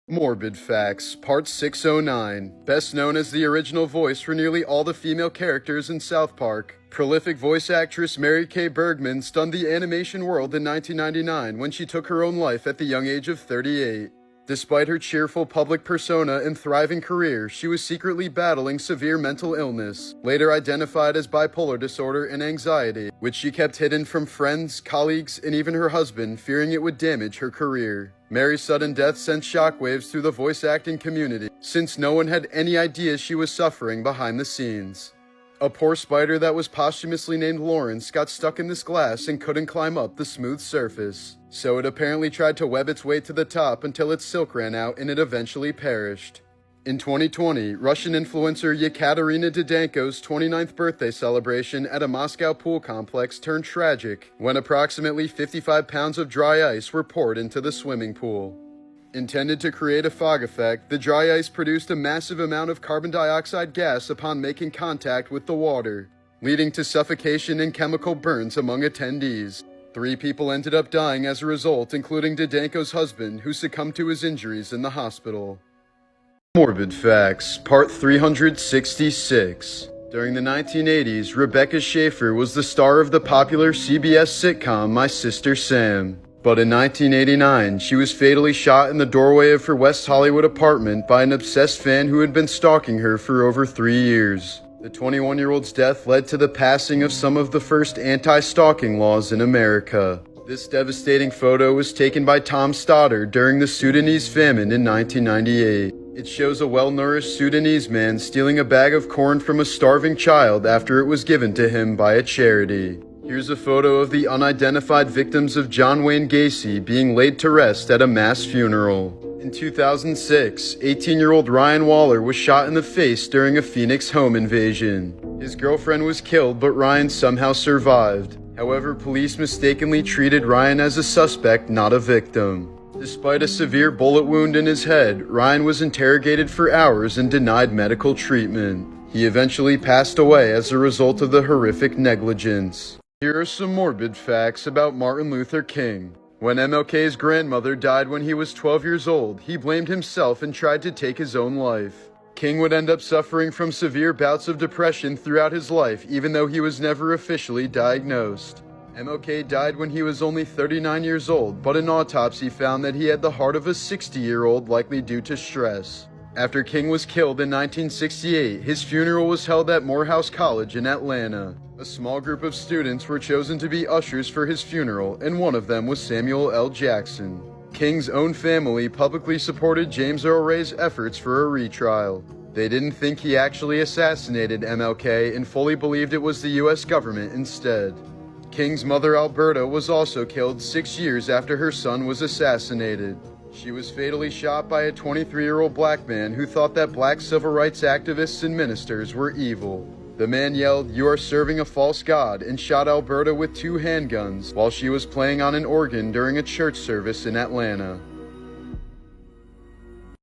Morbid Facts, Part 609. Best known as the original voice for nearly all the female characters in South Park, prolific voice actress Mary Kay Bergman stunned the animation world in 1999 when she took her own life at the young age of 38. Despite her cheerful public persona and thriving career, she was secretly battling severe mental illness, later identified as bipolar disorder and anxiety, which she kept hidden from friends, colleagues, and even her husband, fearing it would damage her career. Mary's sudden death sent shockwaves through the voice acting community, since no one had any idea she was suffering behind the scenes. A poor spider that was posthumously named Lawrence got stuck in this glass and couldn't climb up the smooth surface, so it apparently tried to web its way to the top until its silk ran out and it eventually perished. In 2020, Russian influencer Yekaterina Didenko's 29th birthday celebration at a Moscow pool complex turned tragic when approximately 55 pounds of dry ice were poured into the swimming pool. Intended to create a fog effect, the dry ice produced a massive amount of carbon dioxide gas upon making contact with the water, leading to suffocation and chemical burns among attendees. 3 people ended up dying as a result, including Didenko's husband, who succumbed to his injuries in the hospital. Morbid Facts, Part 366. During the 1980s, Rebecca Schaeffer was the star of the popular CBS sitcom My Sister Sam. But in 1989, she was fatally shot in the doorway of her West Hollywood apartment by an obsessed fan who had been stalking her for over 3 years. The 21-year-old's death led to the passing of some of the first anti-stalking laws in America. This devastating photo was taken by Tom Stoddard during the Sudanese famine in 1998. It shows a well-nourished Sudanese man stealing a bag of corn from a starving child after it was given to him by a charity. Here's a photo of the unidentified victims of John Wayne Gacy being laid to rest at a mass funeral. In 2006, 18-year-old Ryan Waller was shot in the face during a Phoenix home invasion. His girlfriend was killed, but Ryan somehow survived. However, police mistakenly treated Ryan as a suspect, not a victim. Despite a severe bullet wound in his head, Ryan was interrogated for hours and denied medical treatment. He eventually passed away as a result of the horrific negligence. Here are some morbid facts about Martin Luther King. When MLK's grandmother died when he was 12 years old, he blamed himself and tried to take his own life. King would end up suffering from severe bouts of depression throughout his life, even though he was never officially diagnosed. MLK died when he was only 39 years old, but an autopsy found that he had the heart of a 60-year-old, likely due to stress. After King was killed in 1968, his funeral was held at Morehouse College in Atlanta. A small group of students were chosen to be ushers for his funeral, and one of them was Samuel L. Jackson. King's own family publicly supported James Earl Ray's efforts for a retrial. They didn't think he actually assassinated MLK and fully believed it was the U.S. government instead. King's mother Alberta was also killed 6 years after her son was assassinated. She was fatally shot by a 23-year-old black man who thought that black civil rights activists and ministers were evil. The man yelled, "You are serving a false god," and shot Alberta with 2 handguns while she was playing on an organ during a church service in Atlanta.